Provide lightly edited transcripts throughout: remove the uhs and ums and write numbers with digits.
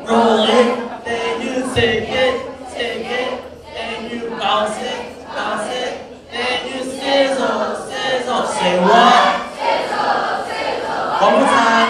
roll it, then you take it, then you bounce it, then you sizzle, say what? Sizzle. One more time.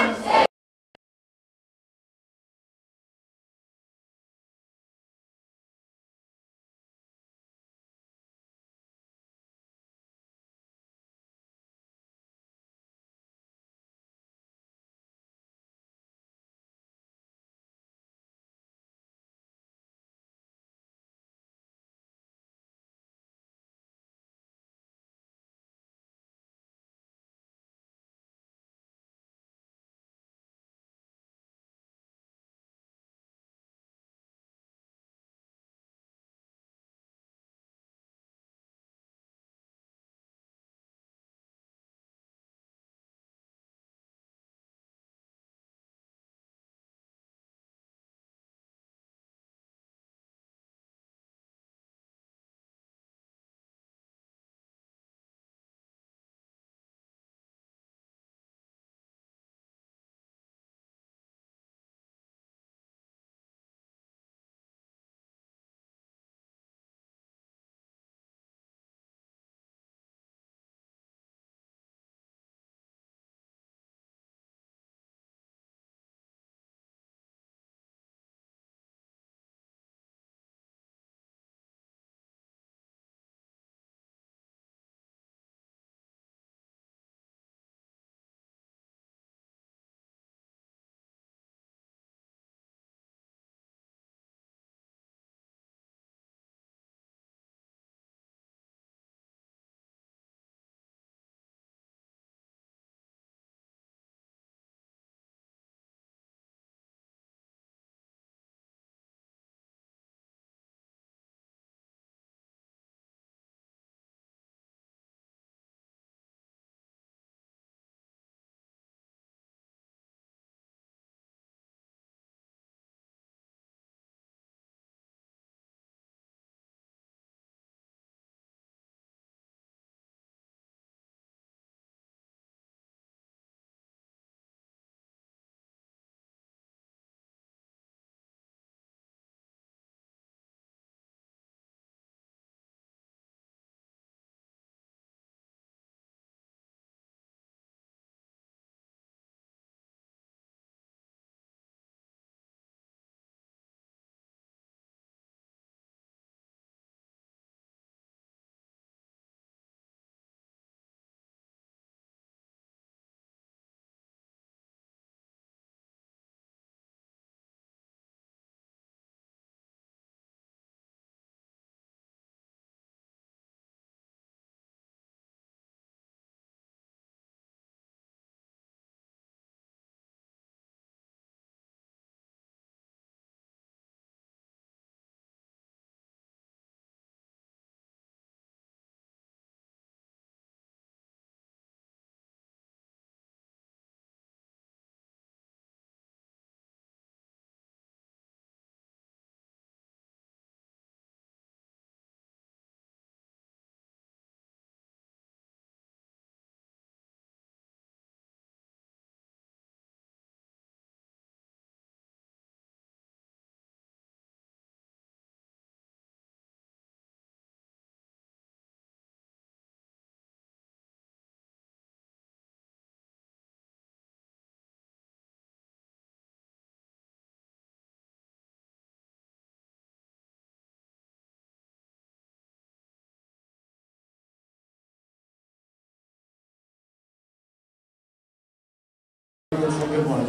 It's a good one.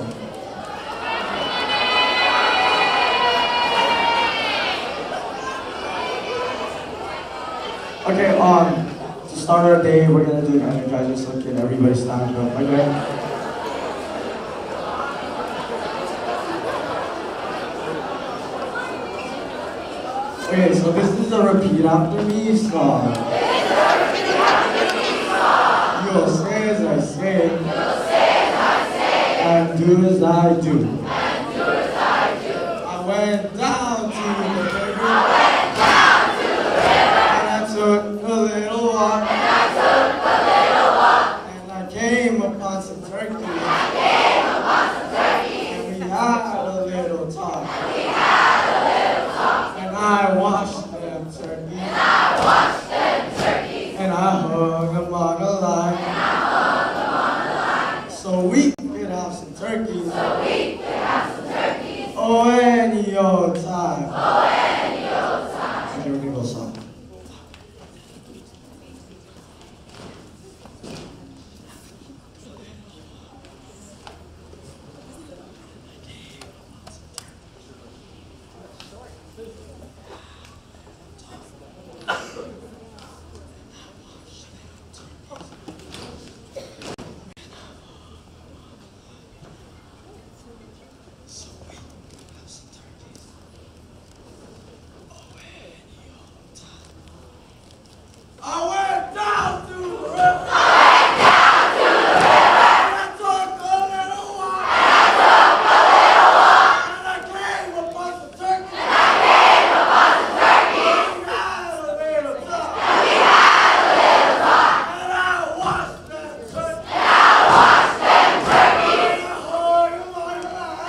Okay, to start our day, we're gonna do an energizer, so can everybody stand up, okay? Okay, so this is a repeat after me song. You'll say as I say. And do as I do. I went down to the river. And I took a little walk. And I came upon some turkey. And we had a little talk. O time. O-N-E-O time. Okay, we're gonna go song. I went down to the river. And I took a little while. And I gave a bunch of turkeys. We had a little time. And I watched them turkeys. And I hold you on the line.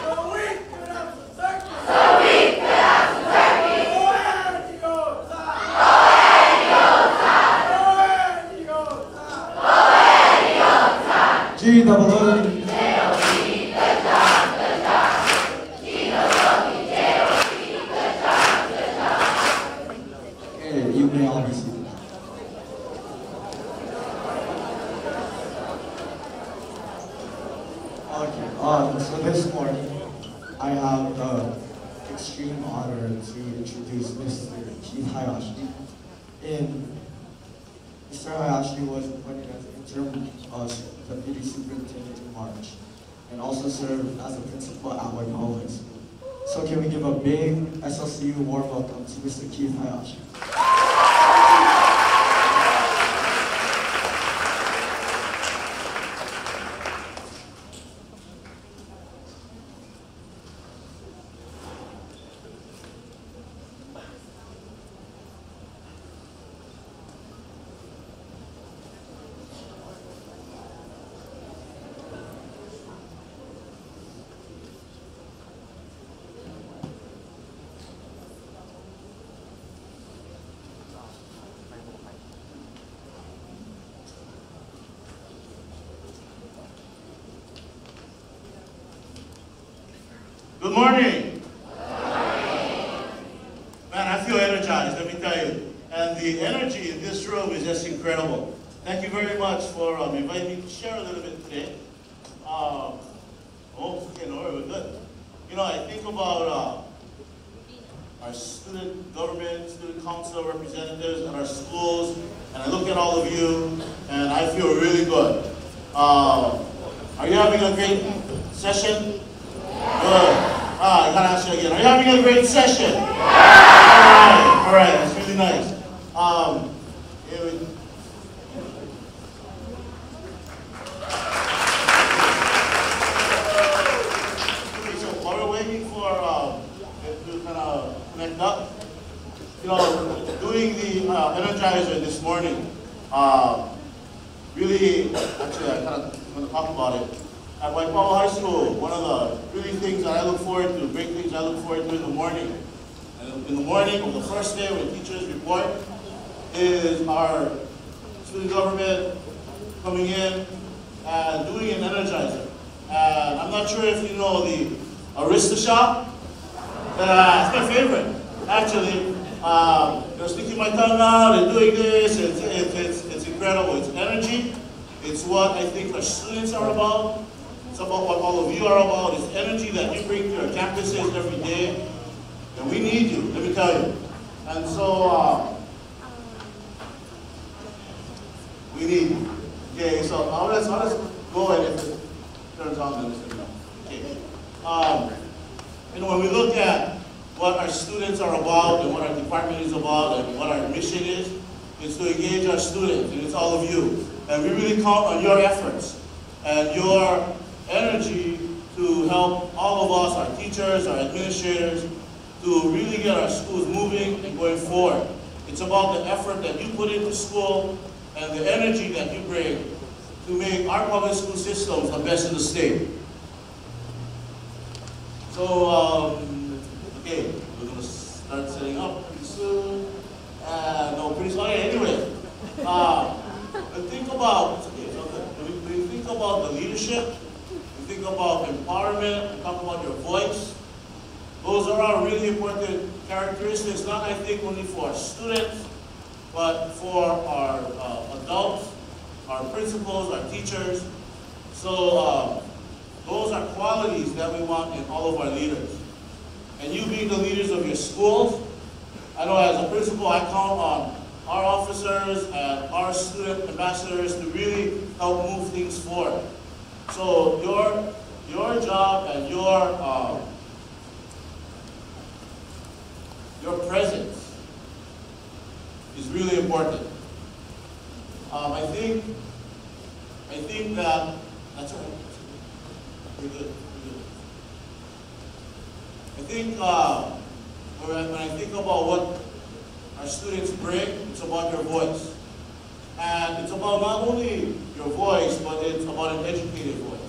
So we could have some turkeys. G double O. Okay, you may all be seated. Okay, so this morning I have the extreme honor to introduce Mr. Keith Hayashi. Mr. Hayashi was appointed as interim deputy superintendent in March, and also served as a principal at White High School. So can we give a big SLCU warm welcome to Mr. Keith Hayashi. Good morning. Man, I feel energized, let me tell you. And the energy in this room is just incredible. Thank you very much for inviting me to share a little bit today. We're good. You know, I think about our student government, student council representatives at our schools, and I look at all of you, and I feel really good. Are you having a great session? Good. I gotta ask you again. Are you having a great session? All right, that's really nice. So while we're waiting for to kind of connect up, you know, doing the Energizer this morning, really, actually, I kind of want to talk about it. At White High School, one of the really things that I look forward to, great things I look forward to in the morning. And in the morning, on the first day when the teachers report, is our student government coming in and doing an Energizer. And I'm not sure if you know the Arista Shop. It's my favorite, actually. They're sticking my tongue out and doing this. It's incredible. It's energy. It's what I think our students are about. It's about what all of you are about. It's energy that you bring to your campuses every day. And we need you, let me tell you. And so, we need you. Okay, so let's go and if it turns on, then it's okay. You know, when we look at what our students are about and what our department is about and what our mission is, it's to engage our students, and it's all of you. And we really count on your efforts and your energy to help all of us, our teachers, our administrators, to really get our schools moving and going forward. It's about the effort that you put into school and the energy that you bring to make our public school systems the best in the state. So, okay, we're going to start setting up pretty soon. No, pretty soon. Anyway, think about, okay, so when you think about the leadership, you think think about empowerment, we talk about your voice. Those are all really important characteristics, not I think only for our students, but for our adults, our principals, our teachers. So those are qualities that we want in all of our leaders. And you being the leaders of your schools, I know as a principal I count on our officers and our student ambassadors to really help move things forward. So your job and your presence is really important. I think that that's all right. Pretty good. I think when I think about what our students bring, it's about your voice. And it's about not only your voice, but it's about an educated voice.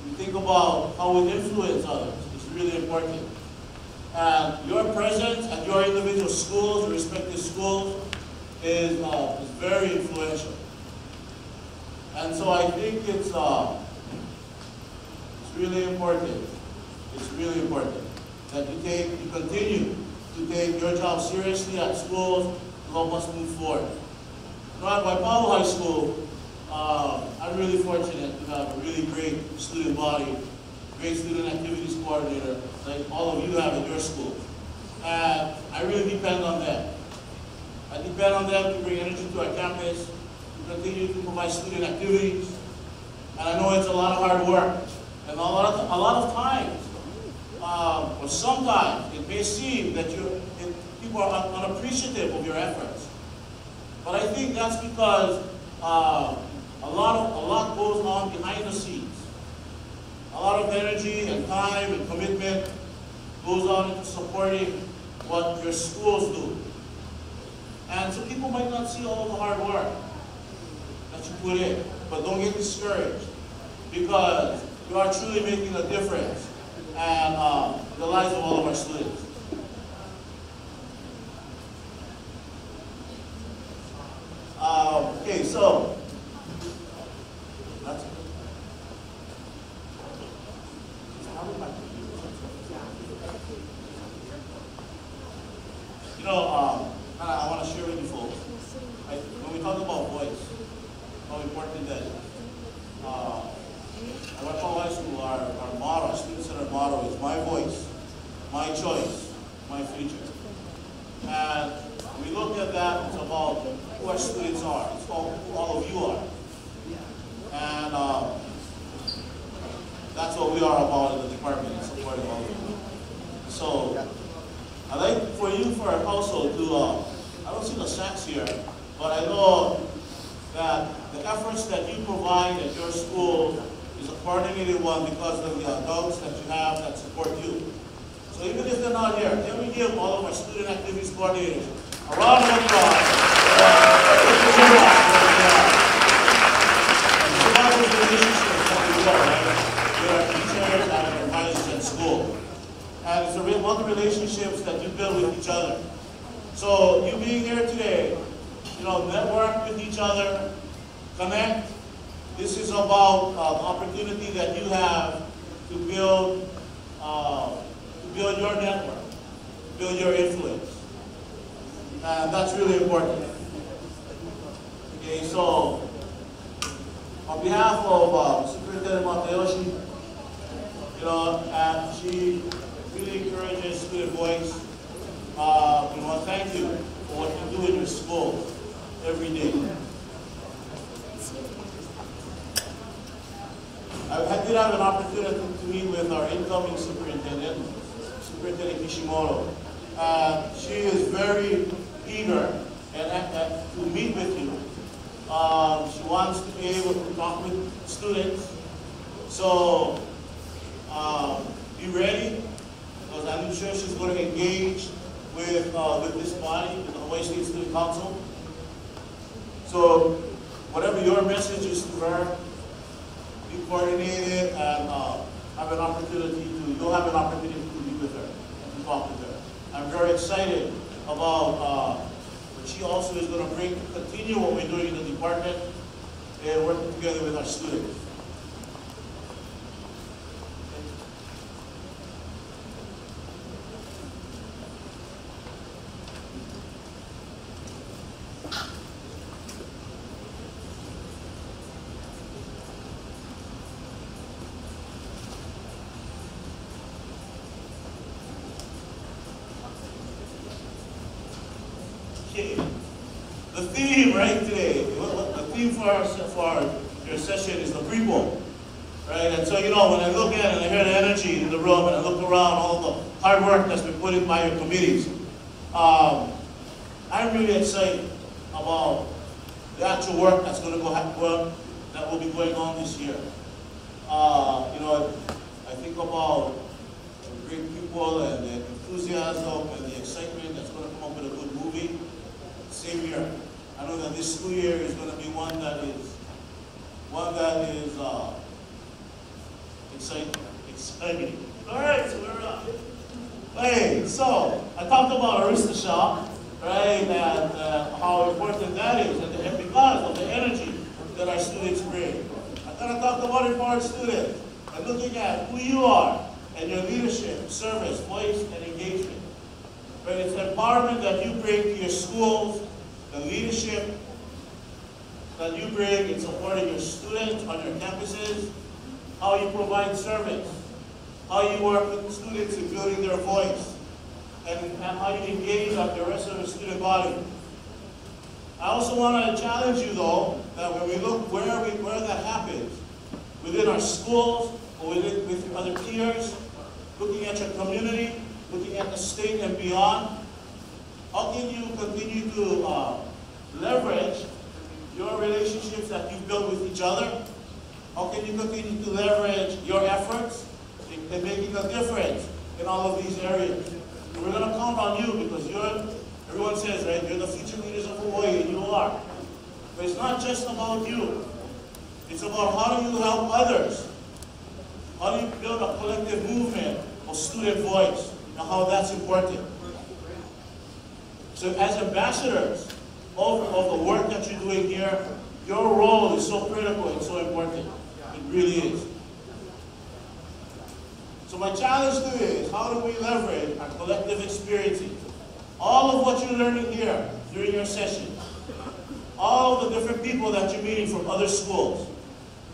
You think about how we influence others. It's really important. And your presence at your individual schools, your respective schools, is very influential. And so I think it's really important. It's really important that you continue to take your job seriously at schools to help us move forward. Now at Waipahu High School, I'm really fortunate to have a really great student body, great student activities coordinator, like all of you have at your school. And I really depend on them. I depend on them to bring energy to our campus, to continue to provide student activities. And I know it's a lot of hard work. And a lot of times, or sometimes, it may seem that people are unappreciative of your efforts. But I think that's because a lot goes on behind the scenes. A lot of energy and time and commitment goes on into supporting what your schools do. And so people might not see all of the hard work that you put in, but don't get discouraged, because you are truly making a difference and the lives of all of our students. Okay, so that's it. You know, I want to share with you folks, right? When we talk about voice, how important that is. At Waipahu High School, our motto, our student-centered motto is my voice, my choice, my future. And when we look at that, it's about who our students are. It's about who all of you are. And that's what we are about in the department, and supporting all of you. So I'd like for you, for our household, to, I don't see the sacks here, but I know that the efforts that you provide at your school is a coordinated one because of the adults that you have that support you. So even if they're not here, can we give all of our student activities coordinators a round of applause? It's about those relationships that we build, right? With our teachers and our advisors at school. And it's about the relationships that you build with each other. So you being here today, you know, network with each other, connect. This is about the opportunity that you have to build your network, build your influence. And that's really important. Okay, so on behalf of Superintendent Hayashi, you know, and she really encourages student voice. We want to thank you for what you do in your school every day. I did have an opportunity to meet with our incoming superintendent, Superintendent Kishimoto. She is very eager to meet with you. She wants to be able to talk with students. So be ready, because I'm sure she's going to engage with this body, with the Hawaii State Student Council. So whatever your message is to her, be coordinated and have an opportunity you'll have an opportunity to meet with her and to talk with her. I'm very excited about what she also is going to bring to continue what we're doing in the department and working together with our students. Okay. The theme right today, the theme for your session is the Breakout. Right? And so, you know, when I look at it and I hear the energy in the room and I look around all the hard work that's been put in by your committees, I'm really excited about the actual work that's going to that will be going on this year. You know, I think about the great people and the enthusiasm and the excitement that's going to come up with a good movie. Same year. I know that this school year is going to be one that is exciting. All right, so we're up. Hey, so I talked about Arista Shop, right, and how important that is, and because of the energy that our students bring. I kind of talked about it for our students, and looking at who you are, and your leadership, service, voice, and engagement. But it's the empowerment that you bring to your schools, the leadership that you bring in supporting your students on your campuses, how you provide service, how you work with students in building their voice, and how you engage with the rest of the student body. I also want to challenge you, though, that when we look where that happens, within our schools or with other peers, looking at your community, looking at the state and beyond, how can you continue to leverage your relationships that you've built with each other? How can you continue to leverage your efforts in making a difference in all of these areas? And we're going to count on you because everyone says, right, you're the future leaders of Hawaii, and you are. But it's not just about you. It's about how do you help others? How do you build a collective movement of student voice, and how that's important. So as ambassadors of the work that you're doing here, your role is so critical and so important. It really is. So my challenge to you is, how do we leverage our collective experiences? All of what you're learning here during your session, all of the different people that you're meeting from other schools,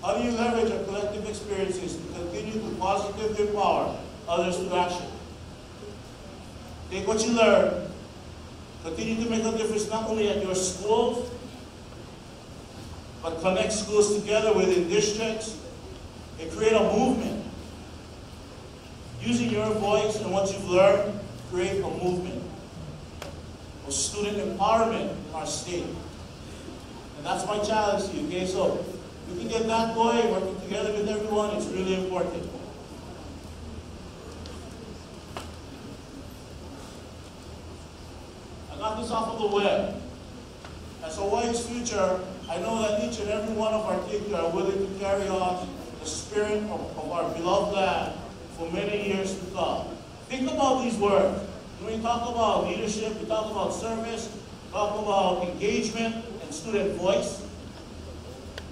how do you leverage our collective experiences to continue to positively empower others to action? Take what you learn, continue to make a difference not only at your schools, but connect schools together within districts and create a movement. Using your voice and what you've learned, create a movement of student empowerment in our state. And that's my challenge to you, okay? So we can get that going, working together with everyone, it's really important. I got this off of the web. As Hawaii's future, I know that each and every one of our kids are willing to carry on the spirit of our beloved land for many years to come. Think about these words. When we talk about leadership, we talk about service, we talk about engagement and student voice.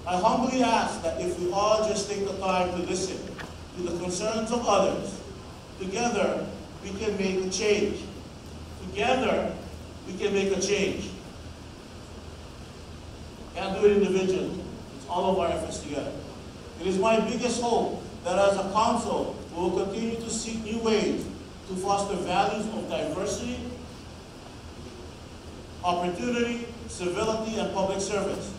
I humbly ask that if we all just take the time to listen to the concerns of others, together we can make a change. Together we can make a change. Can't do it individually. It's all of our efforts together. It is my biggest hope that as a council, we will continue to seek new ways to foster values of diversity, opportunity, civility, and public service.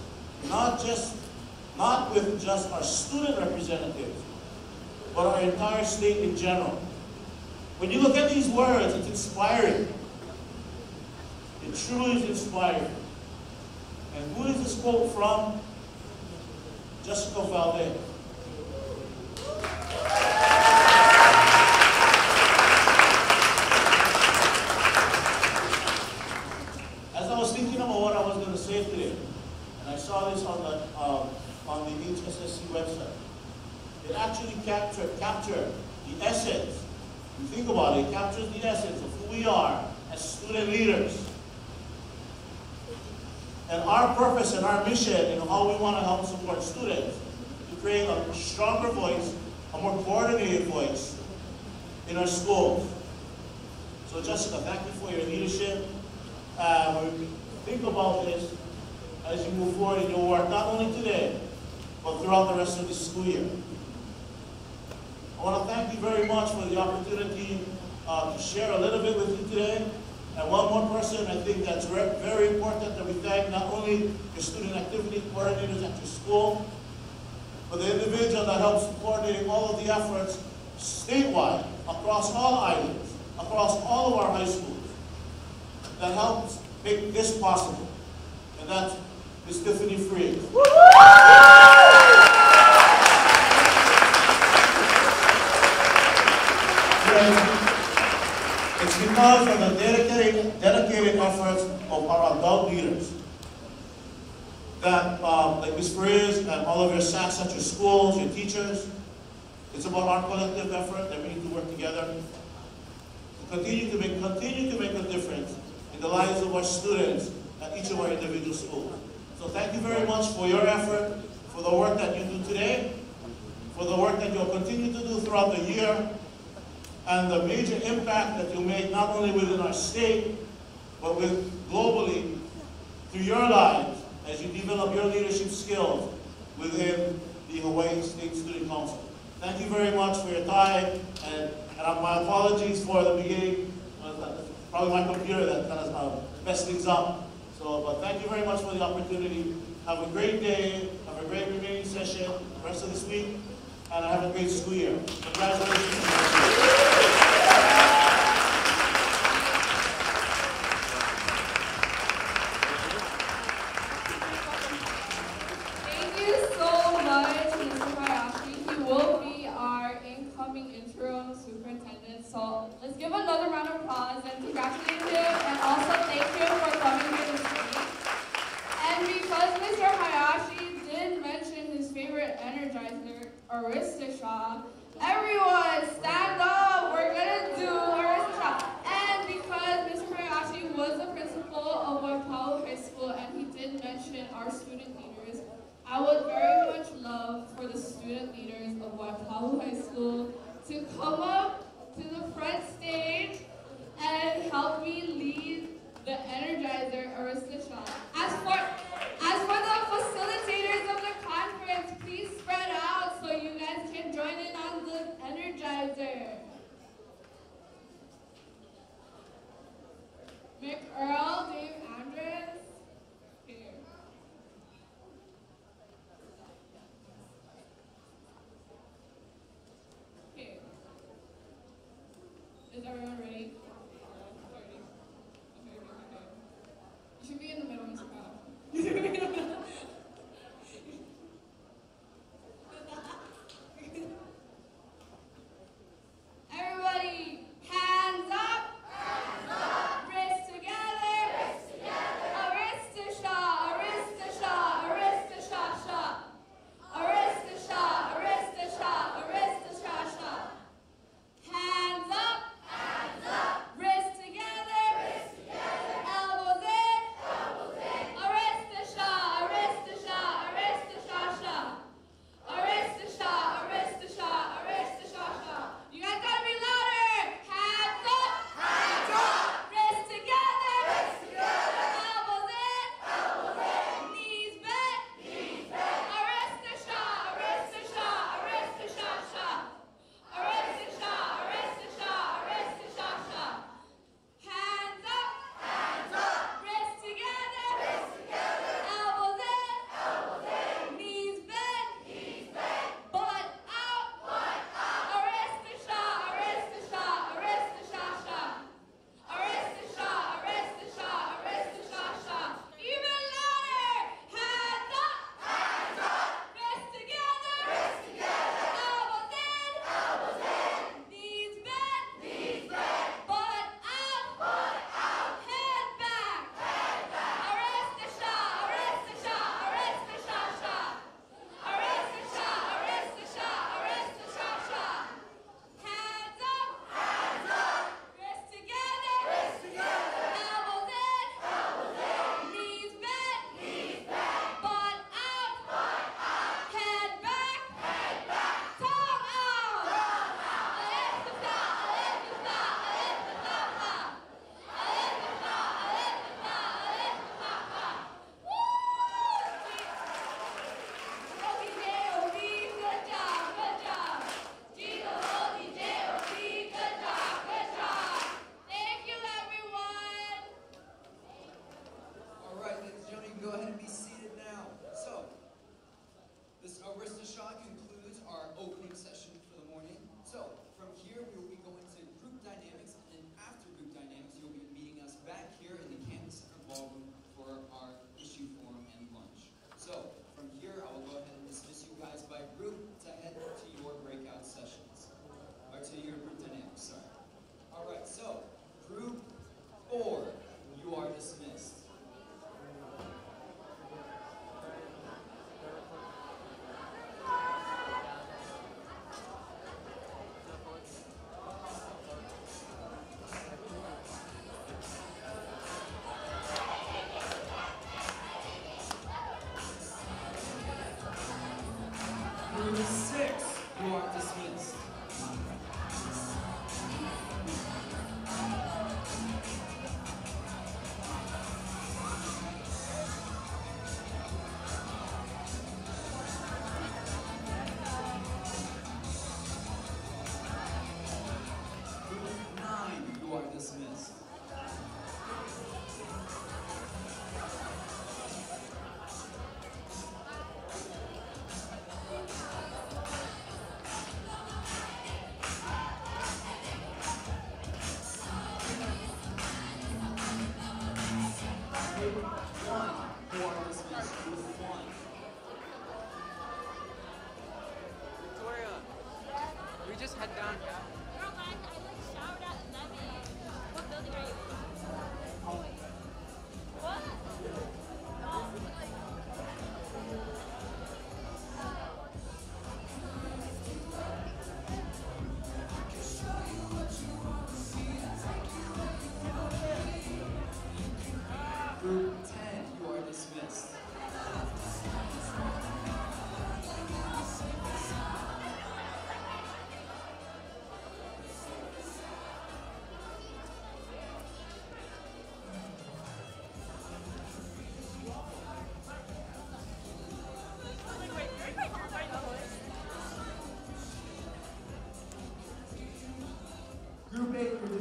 Not with just our student representatives, but our entire state in general. When you look at these words, it's inspiring. It truly is inspiring. And who is this quote from? Jessica Valdez. As I was thinking about what I was going to say today, and I saw this on the HSSC website, it actually captured the essence. You think about it, it captures the essence of who we are as student leaders. And our purpose and our mission and how we want to help support students to create a stronger voice, a more coordinated voice in our schools. So Jessica, thank you for your leadership. When we think about this as you move forward in your work, not only today, but throughout the rest of the school year. I want to thank you very much for the opportunity to share a little bit with you today. And one more person I think that's very important that we thank, not only your student activity coordinators at your school, but the individual that helps coordinating all of the efforts statewide, across all islands, across all of our high schools, that helps make this possible. And that's Ms. Tiffany Freed. It's because of the dedicated efforts of our adult leaders that, like Ms. Frears and all of your staffs at your schools, your teachers, it's about our collective effort that we need to work together to continue to make a difference in the lives of our students at each of our individual schools. So thank you very much for your effort, for the work that you do today, for the work that you'll continue to do throughout the year, and the major impact that you'll make not only within our state, but globally through your lives as you develop your leadership skills within the Hawaii State Student Council. Thank you very much for your time, and my apologies for the beginning. Probably my computer that kind of messed things up. So, but thank you very much for the opportunity. Have a great day, have a great remaining session, the rest of this week, and have a great school year. Congratulations. Thank you so much, Mr. Hayashi. He will be our incoming interim superintendent. So let's give another round of applause and congratulate him, and also thank him for coming here this week. And because Mr. Hayashi did mention his favorite energizer, Arista Shop, everyone stand up, we're gonna do Arista Shop. And because Mr. Hayashi was the principal of Waipahu High School and he did mention our student leaders, I would very much love for the student leaders of Waipahu High School to come up to the front stage and help me lead the Energizer Arista Shop. As for the facilitators of the conference, please spread out so you guys can join in on the Energizer. Mick Earl, Dave Andres, here. Here. Is everyone ready? You should be in the middle, Mr. Kyle. You should be in the middle. Everybody, hands up. Hands up. Wrists together. Wrists together. Arista shot. Arista shot. Arista shot. Shot. Arista shot. Arista shot. Arista shot. Shot. Hands up. Hands up.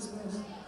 dismissed.